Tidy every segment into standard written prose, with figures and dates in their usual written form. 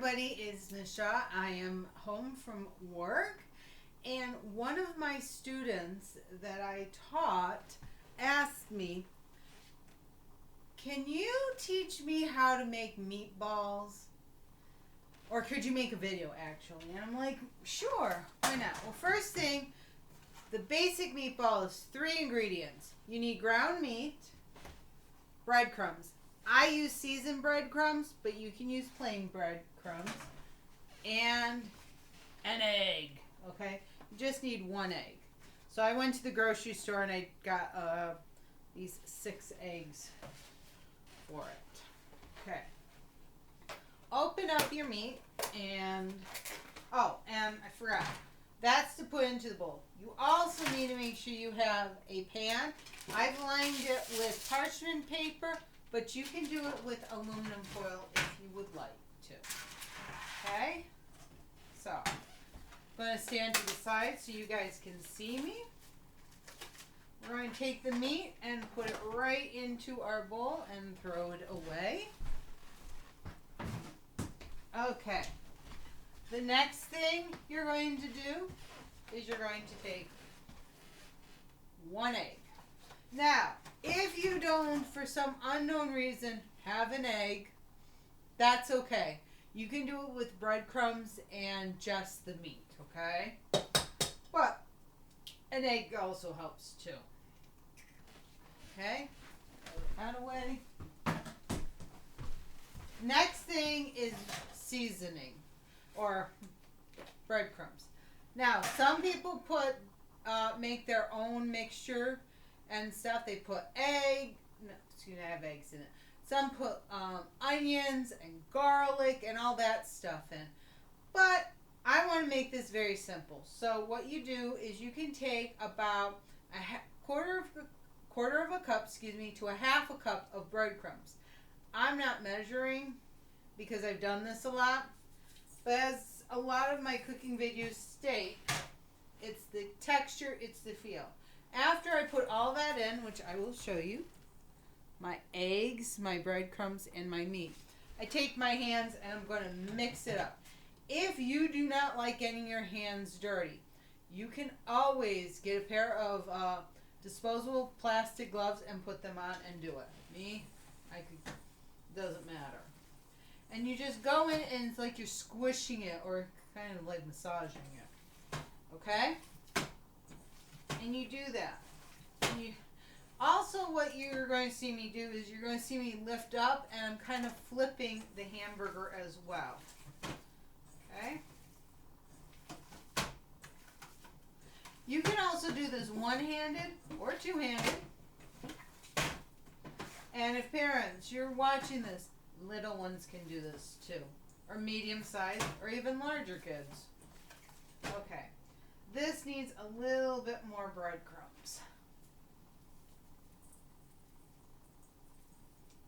everybody, it's Nisha. I am home from work, and one of my students that I taught asked me, "Can you teach me how to make meatballs? Or could you make a video actually?" And I'm like, "Sure, why not?" Well, first thing, the basic meatball is 3 ingredients. You need ground meat, breadcrumbs. I use seasoned breadcrumbs, but you can use plain breadcrumbs. And an egg, okay? You just need 1 egg. So I went to the grocery store and I got these 6 eggs for it. Okay. Open up your meat and, and I forgot. That's to put into the bowl. You also need to make sure you have a pan. I've lined it with parchment paper, but you can do it with aluminum foil if you would like to. Okay? So, I'm going to stand to the side so you guys can see me. We're going to take the meat and put it right into our bowl and throw it away. Okay. The next thing you're going to do is you're going to take 1 egg. Now, if you don't, for some unknown reason, have an egg, that's okay. You can do it with breadcrumbs and just the meat, okay? But an egg also helps too. Okay? Throw that away. Next thing is seasoning or breadcrumbs. Now, some people make their own mixture and stuff. They put I have eggs in it. Some put onions and garlic and all that stuff in. But I want to make this very simple. So what you do is you can take about a quarter of a cup, to a half a cup of breadcrumbs. I'm not measuring because I've done this a lot, but as a lot of my cooking videos state, it's the texture, it's the feel. After I put all that in, which I will show you, my eggs, my breadcrumbs, and my meat, I take my hands and I'm going to mix it up. If you do not like getting your hands dirty, you can always get a pair of disposable plastic gloves and put them on and do it. Me, doesn't matter. And you just go in and it's like you're squishing it or kind of like massaging it. Okay? And you do that. Also, what you're going to see me do is you're going to see me lift up and I'm kind of flipping the hamburger as well. Okay? You can also do this one-handed or two-handed. And if parents, you're watching this, little ones can do this too. Or medium-sized or even larger kids. Okay. This needs a little bit more breadcrumbs.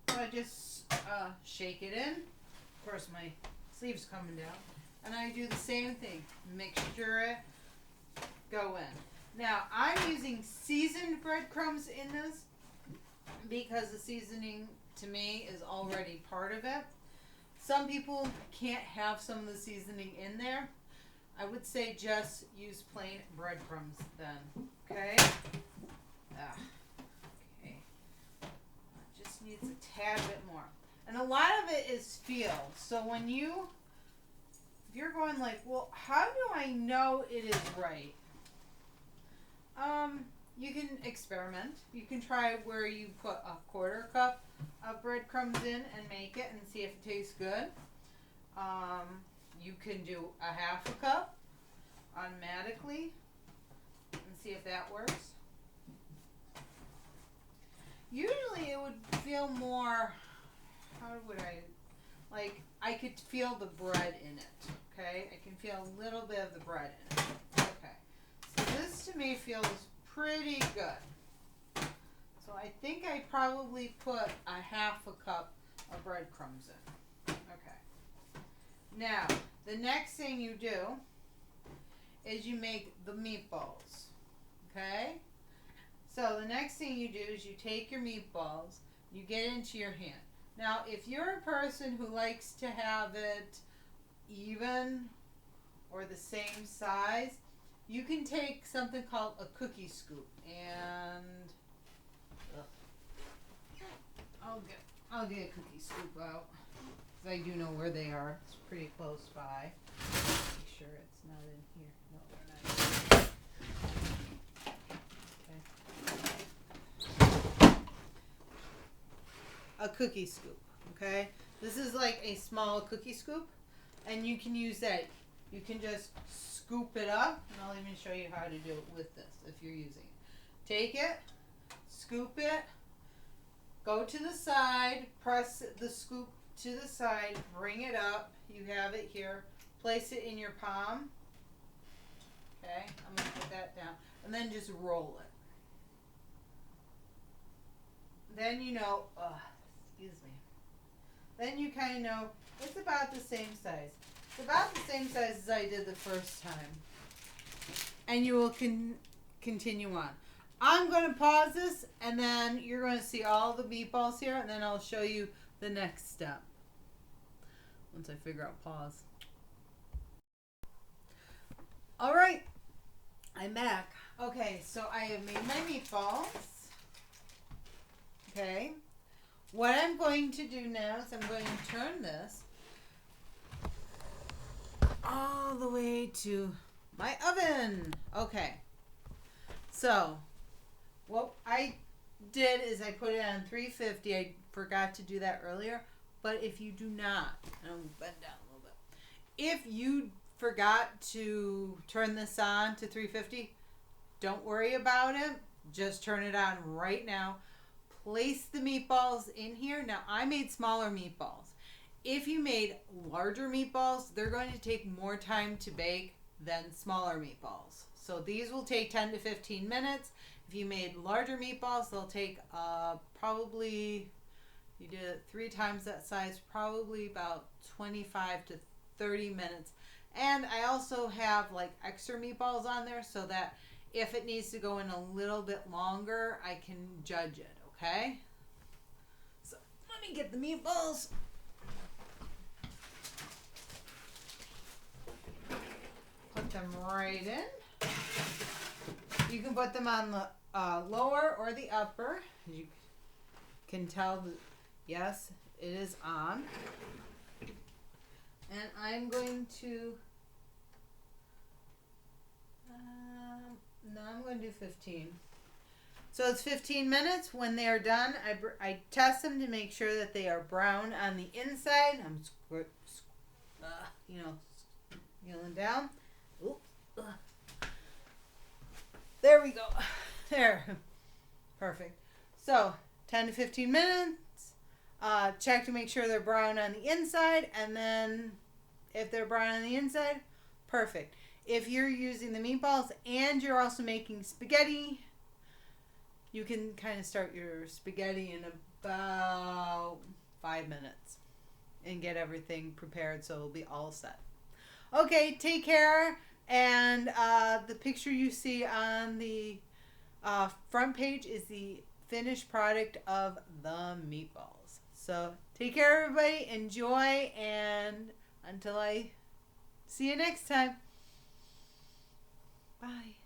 So I just shake it in. Of course, my sleeve's coming down. And I do the same thing. Mixture it. Go in. Now, I'm using seasoned breadcrumbs in this because the seasoning, to me, is already part of it. Some people can't have some of the seasoning in there. I would say just use plain breadcrumbs then. Okay? Okay. Just needs a tad bit more. And a lot of it is feel. So when if you're going like, well, how do I know it is right? You can experiment. You can try where you put a quarter cup of breadcrumbs in and make it and see if it tastes good. You can do a half a cup automatically and see if that works. Usually it would feel more, I could feel the bread in it, okay? I can feel a little bit of the bread in it. Okay. So this to me feels pretty good. So I think I probably put a half a cup of breadcrumbs in. Okay. Now, the next thing you do is you make the meatballs. Okay? So the next thing you do is you take your meatballs, you get into your hand. Now, if you're a person who likes to have it even or the same size, you can take something called a cookie scoop, and I'll get a cookie scoop out, because I do know where they are. It's pretty close by. Make sure it's not in here. No, they're not in here. Okay. A cookie scoop, okay? This is like a small cookie scoop, and you can use that. You can just scoop it up, and I'll even show you how to do it with this if you're using it. Take it, scoop it, go to the side, press the scoop to the side, bring it up. You have it here. Place it in your palm. Okay, I'm going to put that down. And then just roll it. Then you know, excuse me. Then you kind of know it's about the same size. It's about the same size as I did the first time. And you will continue on. I'm going to pause this, and then you're going to see all the meatballs here, and then I'll show you the next step. Once I figure out pause. All right. I'm back. Okay, so I have made my meatballs. Okay. What I'm going to do now is I'm going to turn this all the way to my oven. Okay. So, what I did is I put it on 350. I forgot to do that earlier. But if you do not, and I'll bend down a little bit. If you forgot to turn this on to 350, don't worry about it. Just turn it on right now. Place the meatballs in here. Now, I made smaller meatballs. If you made larger meatballs, they're going to take more time to bake than smaller meatballs. So these will take 10 to 15 minutes. If you made larger meatballs, they'll take probably, you did it 3 times that size, probably about 25 to 30 minutes. And I also have like extra meatballs on there so that if it needs to go in a little bit longer, I can judge it, okay? So let me get the meatballs. Put them right in. You can put them on the lower or the upper. As you can tell, yes, it is on. And I'm going to, no, I'm going to do 15. So it's 15 minutes. When they are done, I test them to make sure that they are brown on the inside. I'm peeling down. Oop. There we go. There. Perfect. So 10 to 15 minutes. Check to make sure they're brown on the inside, and then if they're brown on the inside, perfect. If you're using the meatballs and you're also making spaghetti, you can kind of start your spaghetti in about 5 minutes and get everything prepared so it'll be all set. Okay, take care. And the picture you see on the front page is the finished product of the meatballs. So take care, everybody. Enjoy, and until I see you next time. Bye.